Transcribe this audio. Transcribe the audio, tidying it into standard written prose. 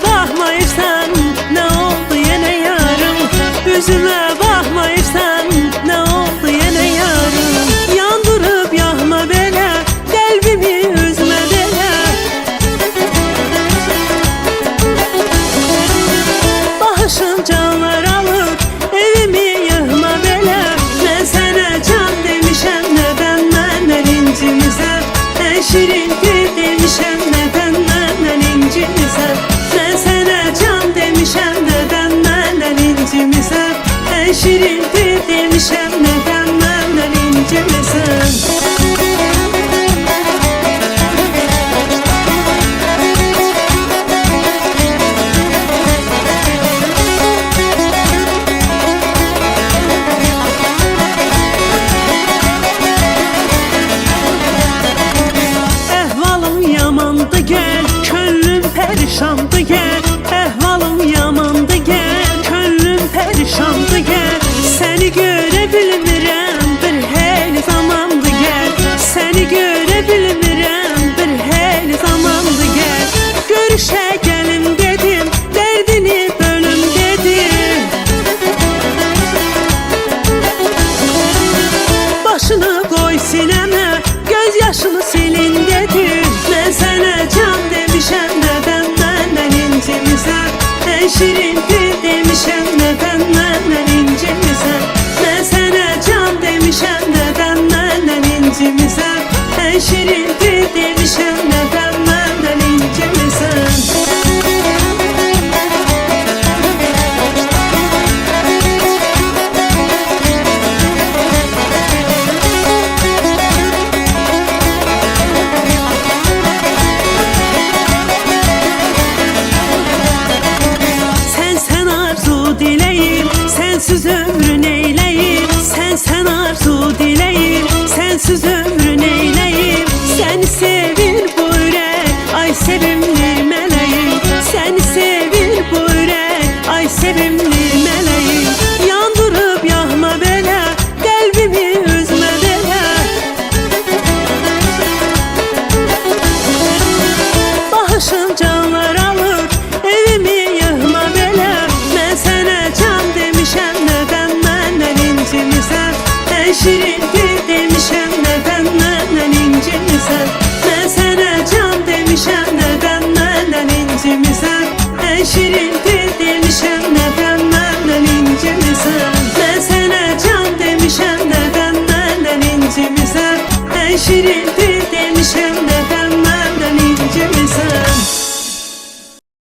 baxmayırsan, nə oldu yenə yarım? Üzümə baxmayırsan, nə oldu yenə yarım? Yandırıb yaxma belə, qəlbimi üzmə belə. Baxışın canlar alıb, evimi yığma belə. Mən sənə can demişəm, nədən məndən incimisən? Ən şirin dil demişəm, nədən məndən incimisən? Mən sənə can demişəm, nədən məndən incimisən? Ən şirin dil demişəm, nədən məndən incimisən? Yamandı gəl, könlüm pərişandı gəl. Əhvalım yamandı gəl, könlüm pərişandı gəl. Səni görə bilmirəm, bir heyli zamandı gəl. Səni görə bilmirəm, bir heyli zamandı gəl. Görüşə gəlim dedim, dərdini bölüm dedim. Başını qoy sinəmə, göz yaşını silin dedim. Mən sənə can demişəm, nədən məndən incimisən? Ən şirin dil demişəm, nədən məndən incimisən? Mən sənə can demişəm, nədən məndən incimisən? Ən şirin dil demişəm, nədən məndən incimisən? Sensiz ömrün eyleyim, sen arzu dileyim. Sensiz ömrün eyleyim. Seni sevir bu ürək, ay sevimli mələyim. Seni sevir bu ürək, ay sevimli mələyim. Yandırıb yaxma belə, qəlbimi üzmə belə. Baxışın canlar alır, evimi yığma belə. Mən sənə can demişəm, nədən məndən incimisən? Ən şirin